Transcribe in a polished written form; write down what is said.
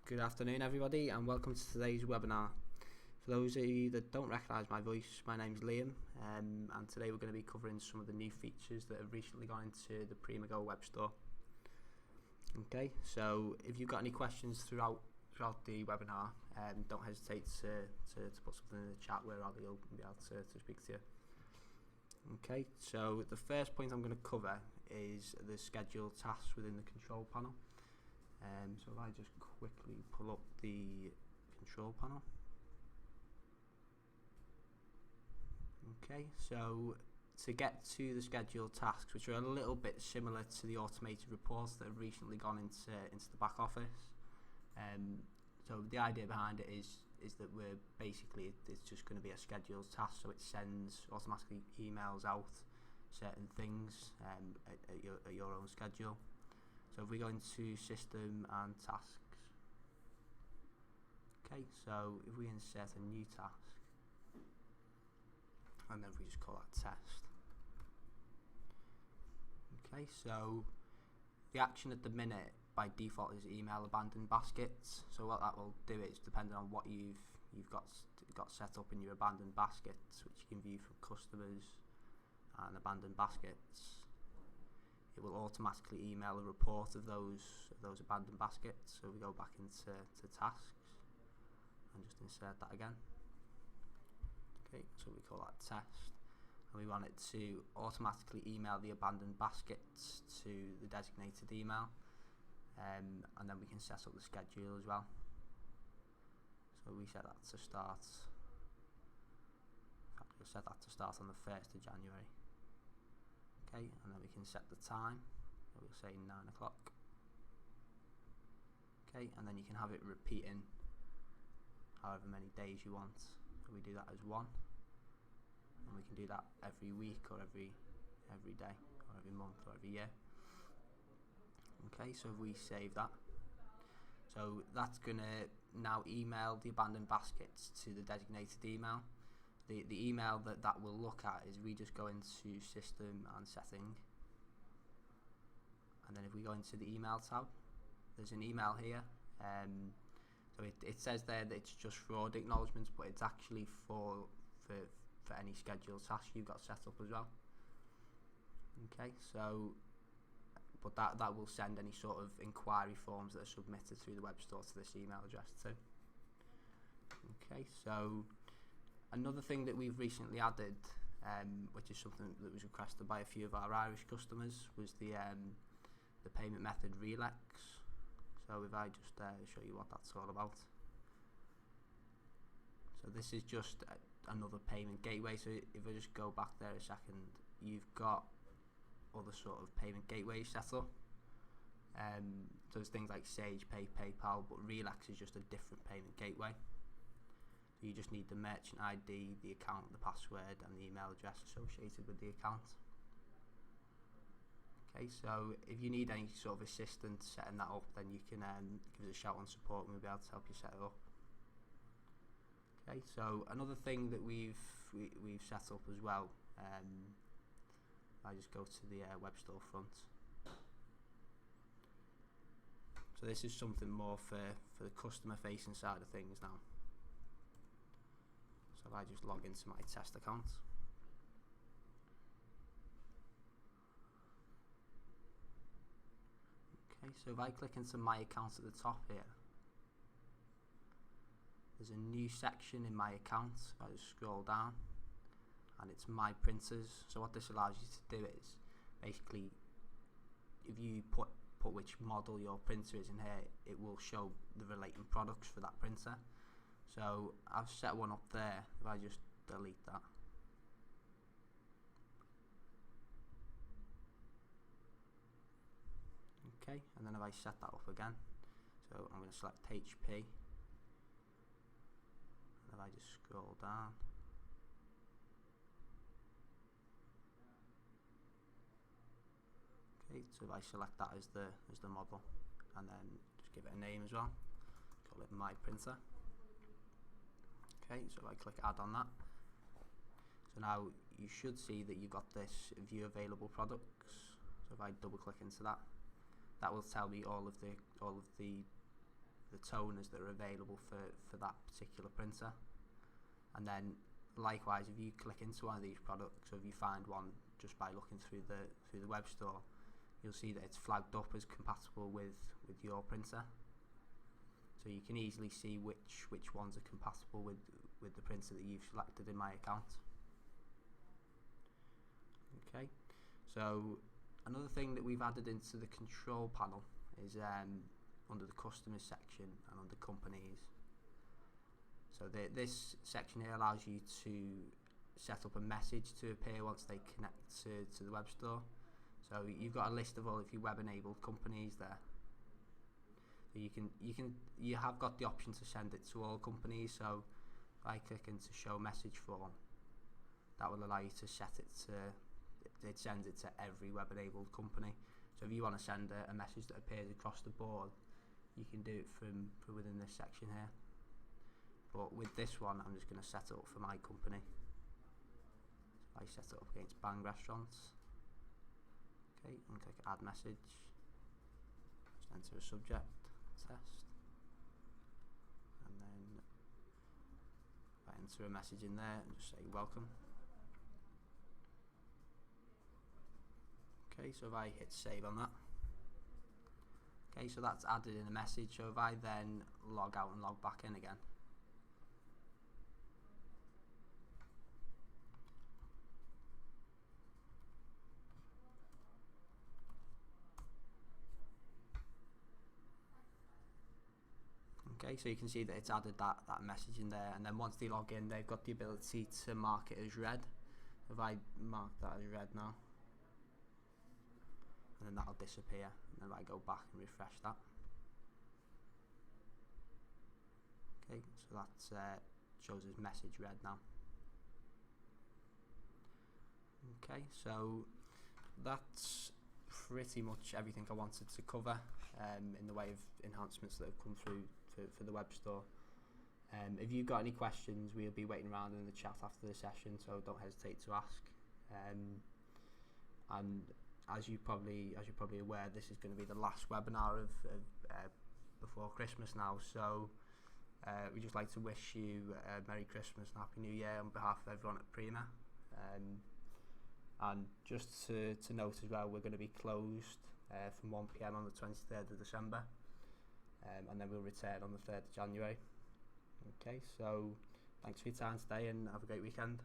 Good afternoon everybody and welcome to today's webinar. For those of you that don't recognise my voice, my name's Liam and today we're going to be covering some of the new features that have recently gone into the PrimaGO web store. Okay, so if you've got any questions throughout the webinar, don't hesitate to put something in the chat where I'll be able to speak to you. Okay, so the first point I'm going to cover is the schedule tasks within the control panel. So if I just quickly pull up the control panel. Okay, so to get to the scheduled tasks, which are a little bit similar to the automated reports that have recently gone into the back office. So the idea behind it is that we're basically, it's just going to be a scheduled task, so it sends automatically emails out certain things at your own schedule. So if we go into system and tasks, okay, so if we insert a new task, and then we just call that test. Okay, so the action at the minute by default is email abandoned baskets. So what that will do is, depending on what you've got set up in your abandoned baskets, which you can view from customers and abandoned baskets, it will automatically email a report of those abandoned baskets. So we go back into tasks and just insert that again. Okay, so we call that test, and we want it to automatically email the abandoned baskets to the designated email, and then we can set up the schedule as well. So we set that to start. In fact, we'll set that to start on the 1st of January. Okay, and then we can set the time, so we'll say 9 o'clock. Okay, and then you can have it repeating however many days you want. So we do that as 1, and we can do that every week or every day or every month or every year. Okay, so if we save that, so that's going to now email the abandoned baskets to the designated email. The email that we'll look at is, we just go into system and setting, and then if we go into the email tab, there's an email here. So it says there that it's just fraud acknowledgements, but it's actually for any scheduled task you've got set up as well. Okay, so but that will send any sort of inquiry forms that are submitted through the web store to this email address too. Okay, so another thing that we've recently added, which is something that was requested by a few of our Irish customers, was the payment method Realex. So if I just show you what that's all about. So this is just another payment gateway. So if I just go back there a second, you've got other sort of payment gateways set up. So there's things like Sage Pay, PayPal, but Realex is just a different payment gateway. So you just need the merchant ID, the account, the password, and the email address associated with the account. Okay, so if you need any sort of assistance setting that up, then you can give us a shout on support and we'll be able to help you set it up. Okay, so another thing that we've set up as well, I just go to the web store front. So this is something more for the customer facing side of things now. So if I just log into my test account. Okay, so if I click into my account at the top here, there's a new section in my account. If I just scroll down, and it's my printers. So what this allows you to do is, basically, if you put which model your printer is in here, it will show the relating products for that printer. So I've set one up there. If I just delete that, okay, and then if I set that up again, so I'm going to select HP, and if I just scroll down, okay, so if I select that as the model, and then just give it a name as well, call it my printer. Okay, so if I click add on that, so now you should see that you've got this view available products. So if I double click into that, that will tell me all of the the toners that are available for that particular printer. And then likewise, if you click into one of these products, or if you find one just by looking through the web store, you'll see that it's flagged up as compatible with your printer. So you can easily see which ones are compatible with the printer that you've selected in My Account. Okay, so another thing that we've added into the control panel is under the customers section and under companies. So this section here allows you to set up a message to appear once they connect to the web store. So you've got a list of all of your web-enabled companies there. So you have got the option to send it to all companies. So if I click into show message form, that will allow you to set it to, it sends it to every web-enabled company. So if you want to send a message that appears across the board, you can do it from within this section here. But with this one, I'm just going to set it up for my company. So I set it up against Bang Restaurants. Okay, and click add message. Just enter a subject, test, and then I enter a message in there and just say welcome. Okay, so if I hit save on that, okay, so that's added in a message. So if I then log out and log back in again, okay, so you can see that it's added that message in there, and then once they log in, they've got the ability to mark it as read. If I mark that as read now, and then that'll disappear, and then if I go back and refresh that, okay, so that shows as message read now. Okay, so that's pretty much everything I wanted to cover in the way of enhancements that have come through for the web store. If you've got any questions, we'll be waiting around in the chat after the session, so don't hesitate to ask. And as you're probably aware, this is going to be the last webinar of before Christmas now, so we'd just like to wish you a Merry Christmas and Happy New Year on behalf of everyone at Prima. And just to note as well, we're going to be closed from 1 PM on the 23rd of December, and then we'll return on the 3rd of January. Okay, so thanks for your time today and have a great weekend.